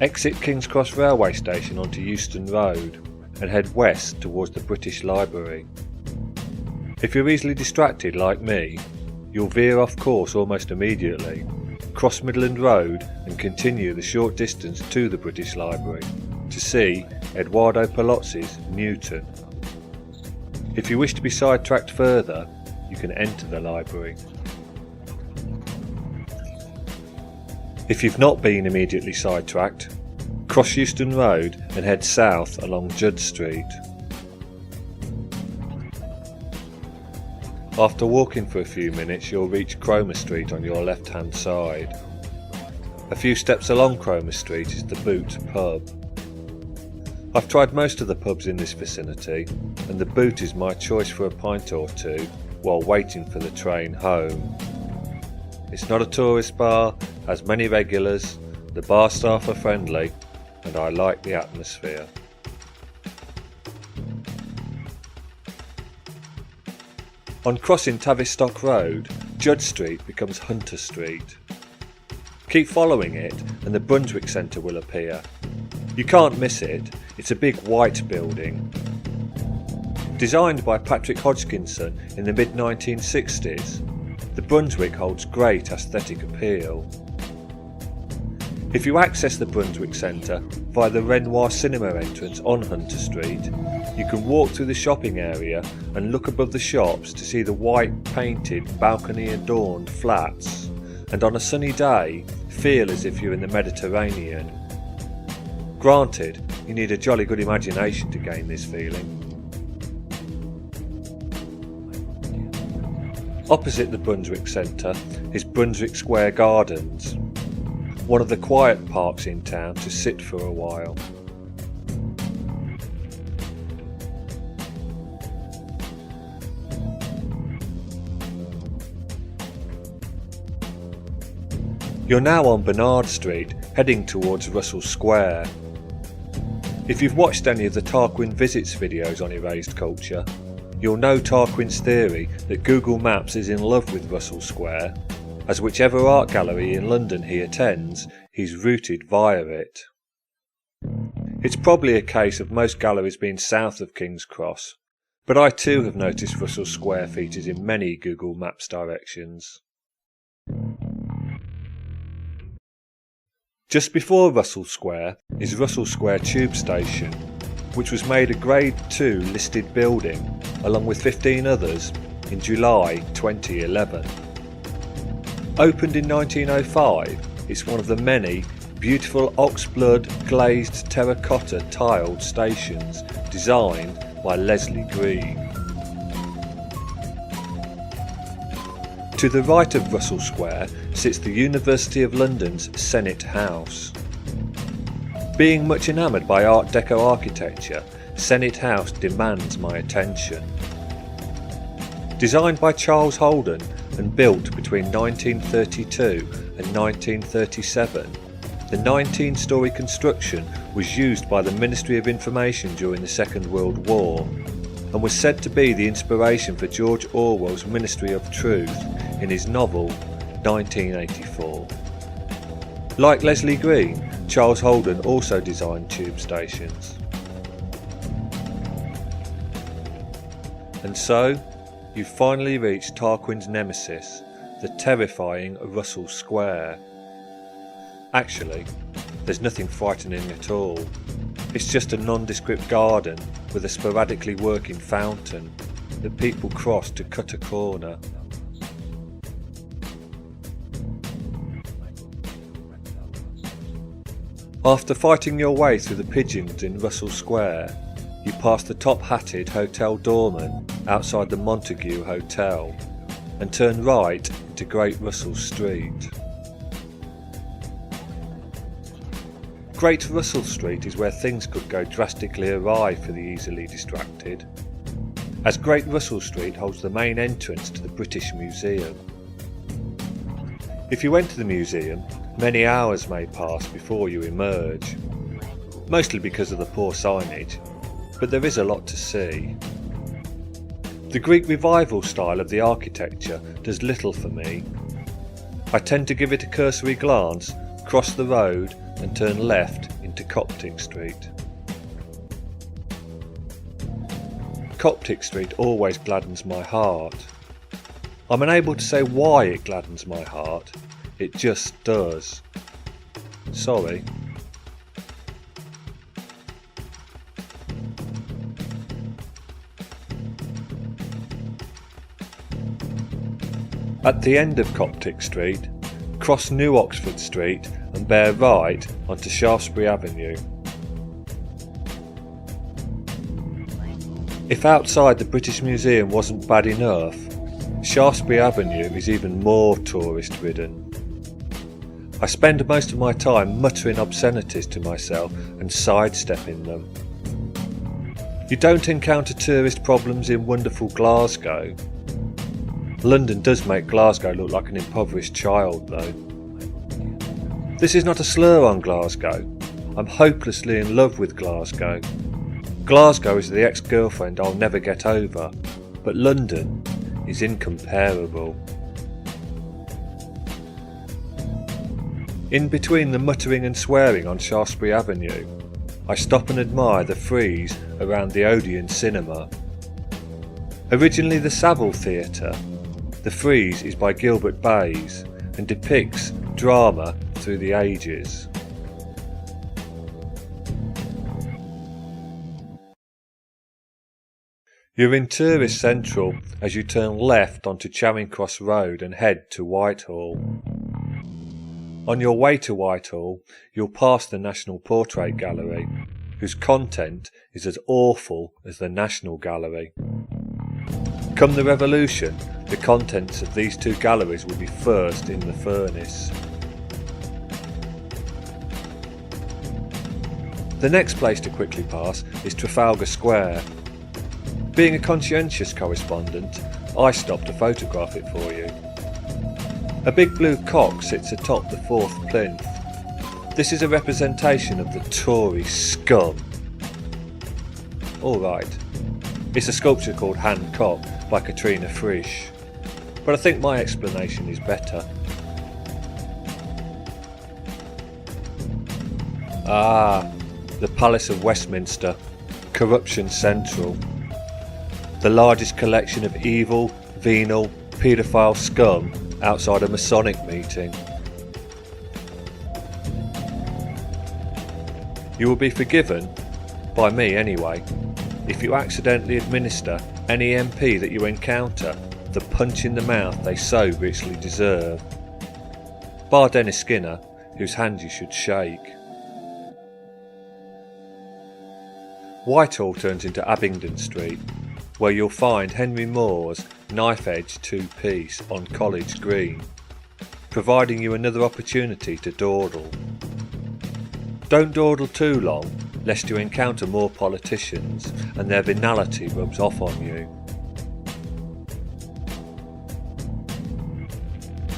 Exit King's Cross railway station onto Euston Road and head west towards the British Library. If you're easily distracted like me, you'll veer off course almost immediately, cross Midland Road and continue the short distance to the British Library to see Eduardo Paolozzi's Newton. If you wish to be sidetracked further, you can enter the library. If you've not been immediately sidetracked, cross Euston Road and head south along Judd Street. After walking for a few minutes, you'll reach Cromer Street on your left-hand side. A few steps along Cromer Street is the Boot pub. I've tried most of the pubs in this vicinity, and the Boot is my choice for a pint or two while waiting for the train home. It's not a tourist bar, has many regulars, the bar staff are friendly, and I like the atmosphere. On crossing Tavistock Road, Judd Street becomes Hunter Street. Keep following it and the Brunswick Centre will appear. You can't miss it, it's a big white building. Designed by Patrick Hodgkinson in the mid-1960s, the Brunswick holds great aesthetic appeal. If you access the Brunswick Centre via the Odeon Cinema entrance on Hunter Street, you can walk through the shopping area and look above the shops to see the white painted balcony adorned flats, and on a sunny day feel as if you're in the Mediterranean. Granted, you need a jolly good imagination to gain this feeling. Opposite the Brunswick Centre is Brunswick Square Gardens, one of the quiet parks in town to sit for a while. You're now on Bernard Street, heading towards Russell Square. If you've watched any of the Tarquin Visits videos on erased culture, you'll know Tarquin's theory that Google Maps is in love with Russell Square, as whichever art gallery in London he attends, he's routed via it. It's probably a case of most galleries being south of King's Cross, but I too have noticed Russell Square features in many Google Maps directions. Just before Russell Square is Russell Square Tube Station, which was made a Grade 2 listed building, along with 15 others, in July 2011. Opened in 1905, it's one of the many beautiful oxblood glazed terracotta tiled stations designed by Leslie Green. To the right of Russell Square sits the University of London's Senate House. Being much enamoured by Art Deco architecture, Senate House demands my attention. Designed by Charles Holden and built between 1932 and 1937, the 19-storey construction was used by the Ministry of Information during the Second World War and was said to be the inspiration for George Orwell's Ministry of Truth in his novel 1984. Like Leslie Green, Charles Holden also designed tube stations. And so, you've finally reached Tarquin's nemesis, the terrifying Russell Square. Actually, there's nothing frightening at all. It's just a nondescript garden with a sporadically working fountain that people cross to cut a corner. After fighting your way through the pigeons in Russell Square, you pass the top-hatted Hotel Dorman outside the Montague Hotel and turn right into Great Russell Street. Great Russell Street is where things could go drastically awry for the easily distracted, as Great Russell Street holds the main entrance to the British Museum. If you enter the museum, many hours may pass before you emerge, mostly because of the poor signage, but there is a lot to see. The Greek Revival style of the architecture does little for me. I tend to give it a cursory glance, cross the road and turn left into Coptic Street. Coptic Street always gladdens my heart. I'm unable to say why it gladdens my heart, it just does. Sorry. At the end of Coptic Street, cross New Oxford Street and bear right onto Shaftesbury Avenue. If outside the British Museum wasn't bad enough, Shaftesbury Avenue is even more tourist-ridden. I spend most of my time muttering obscenities to myself and sidestepping them. You don't encounter tourist problems in wonderful Glasgow. London does make Glasgow look like an impoverished child, though. This is not a slur on Glasgow. I'm hopelessly in love with Glasgow. Glasgow is the ex-girlfriend I'll never get over, but London is incomparable. In between the muttering and swearing on Shaftesbury Avenue, I stop and admire the frieze around the Odeon Cinema. Originally the Savile Theatre, the frieze is by Gilbert Bayes and depicts drama through the ages. You're in Tourist Central as you turn left onto Charing Cross Road and head to Whitehall. On your way to Whitehall, you'll pass the National Portrait Gallery, whose content is as awful as the National Gallery. Come the revolution, the contents of these two galleries will be first in the furnace. The next place to quickly pass is Trafalgar Square. Being a conscientious correspondent, I stopped to photograph it for you. A big blue cock sits atop the fourth plinth. This is a representation of the Tory scum. Alright, it's a sculpture called Hand Cock by Katrina Frisch, but I think my explanation is better. The Palace of Westminster, Corruption Central. The largest collection of evil, venal, paedophile scum outside a Masonic meeting. You will be forgiven, by me anyway, if you accidentally administer any MP that you encounter the punch in the mouth they so richly deserve. Bar Dennis Skinner, whose hand you should shake. Whitehall turns into Abingdon Street, where you'll find Henry Moore's knife-edge two-piece on College Green, providing you another opportunity to dawdle. Don't dawdle too long, lest you encounter more politicians and their venality rubs off on you.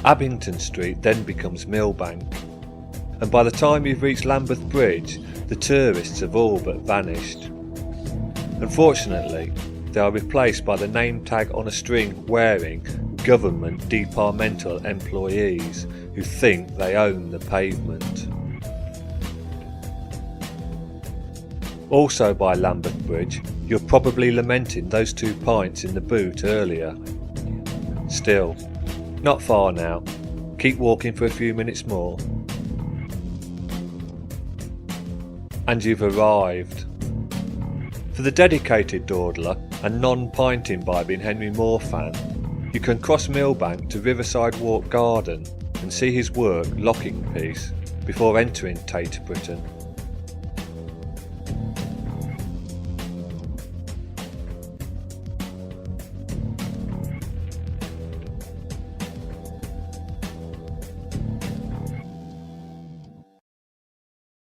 Abington Street then becomes Millbank, and by the time you've reached Lambeth Bridge, the tourists have all but vanished. Unfortunately, they are replaced by the name tag on a string wearing government departmental employees who think they own the pavement. Also by Lambeth Bridge, you're probably lamenting those 2 pints in the boot earlier. Still, not far now. Keep walking for a few minutes more. And you've arrived. For the dedicated dawdler and non-pint imbibing Henry Moore fan, you can cross Millbank to Riverside Walk Garden and see his work Locking Piece before entering Tate Britain.